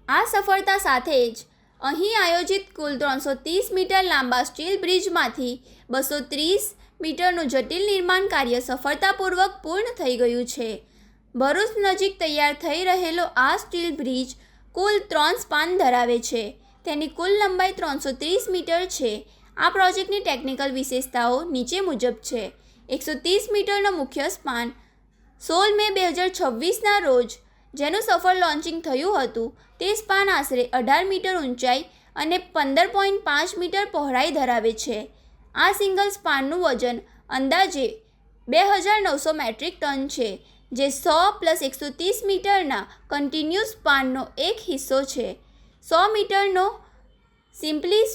આ સફળતા સાથે જ અહીં આયોજિત કુલ 330 મીટર લાંબા સ્ટીલ બ્રિજમાંથી 230 મીટરનું જટિલ નિર્માણ કાર્ય સફળતાપૂર્વક પૂર્ણ થઈ ગયું છે. ભરૂચ નજીક તૈયાર થઈ રહેલો આ સ્ટીલ બ્રિજ કુલ 3 સ્પાન ધરાવે છે. તેની કુલ લંબાઈ 330 મીટર છે. આ પ્રોજેક્ટની ટેકનિકલ વિશેષતાઓ નીચે મુજબ છે. 130 મીટરનો મુખ્ય સ્પાન 16 મે 2026ના રોજ જેનું સફળ લોન્ચિંગ થયું હતું, તે સ્પાન આશરે 18 મીટર ઊંચાઈ અને 15.5 મીટર પહોળાઈ ધરાવે છે. આ સિંગલ સ્પાનનું વજન અંદાજે 2900 મેટ્રિક ટન છે, જે 100 + 130 મીટરના કન્ટિન્યુઅસ સ્પાનનો એક હિસ્સો છે. 100 મીટરનો સિમ્પલી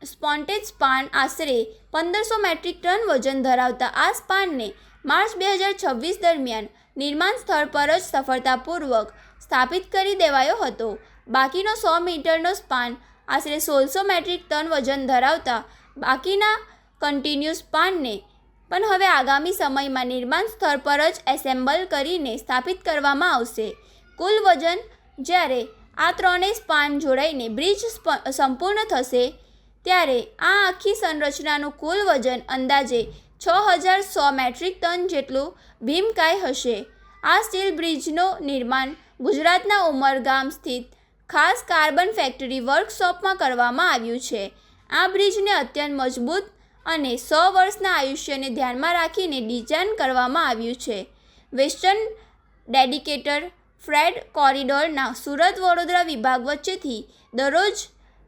સ્પોન્ટેડ સ્પાન આશરે 1500 મેટ્રિક ટન વજન ધરાવતા આ સ્પાનને માર્ચ 2026 દરમિયાન નિર્માણ સ્થળ પર જ સફળતાપૂર્વક સ્થાપિત કરી દેવાયો હતો. બાકીનો 100 મીટરનો સ્પાન આશરે 1600 મેટ્રિક ટન વજન ધરાવતા બાકીના કન્ટિન્યુઅસ સ્પાનને પણ હવે આગામી સમયમાં નિર્માણ સ્થળ પર જ એસેમ્બલ કરીને સ્થાપિત કરવામાં આવશે. કુલ વજન જ્યારે આ ત્રણેય સ્પાન જોડાઈને બ્રિજ સંપૂર્ણ થશે ત્યારે આ આખી સંરચનાનું કુલ વજન અંદાજે 6100 મેટ્રિક ટન જેટલું ભીમકાય હશે. આ સ્ટીલ બ્રિજનું નિર્માણ ગુજરાતના ઉમરગામ સ્થિત ખાસ કાર્બન ફેક્ટરી વર્કશોપમાં કરવામાં આવ્યું છે. આ બ્રિજને અત્યંત મજબૂત અને 100 વર્ષના આયુષ્યને ધ્યાનમાં રાખીને ડિઝાઇન કરવામાં આવ્યું છે. વેસ્ટર્ન ડેડિકેટેડ ફ્રેટ કોરિડોરના સુરત-વડોદરા વિભાગ વચ્ચેથી દરરોજ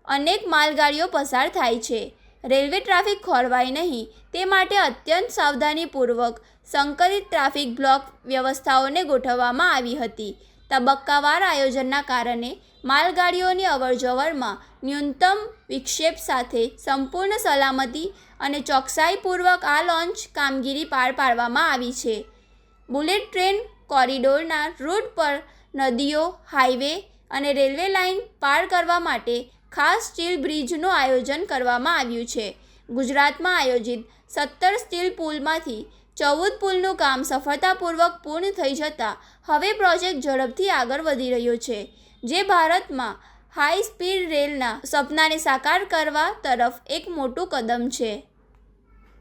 અનેક માલગાડીઓ પસાર થાય છે. રેલવે ટ્રાફિક ખોરવાય નહીં તે માટે અત્યંત સાવધાનીપૂર્વક સંકલિત ટ્રાફિક બ્લોક વ્યવસ્થાઓને ગોઠવવામાં આવી હતી. તબક્કાવાર આયોજનના કારણે માલગાડીઓની અવરજવરમાં ન્યૂનતમ વિક્ષેપ સાથે સંપૂર્ણ સલામતી અને ચોકસાઈપૂર્વક આ લોન્ચ કામગીરી પાર પાડવામાં આવી છે. બુલેટ ટ્રેન કોરિડોરના રૂટ પર નદીઓ, હાઈવે અને રેલવે લાઇન પાર કરવા માટે ખાસ સ્ટીલ બ્રિજનું આયોજન કરવામાં આવ્યું છે. ગુજરાતમાં આયોજિત 17 સ્ટીલ પુલમાંથી 14 પુલનું કામ સફળતાપૂર્વક પૂર્ણ થઈ જતાં હવે પ્રોજેક્ટ ઝડપથી આગળ વધી રહ્યો છે, જે ભારતમાં હાઈ સ્પીડ રેલના સપનાને સાકાર કરવા તરફ એક મોટું કદમ છે.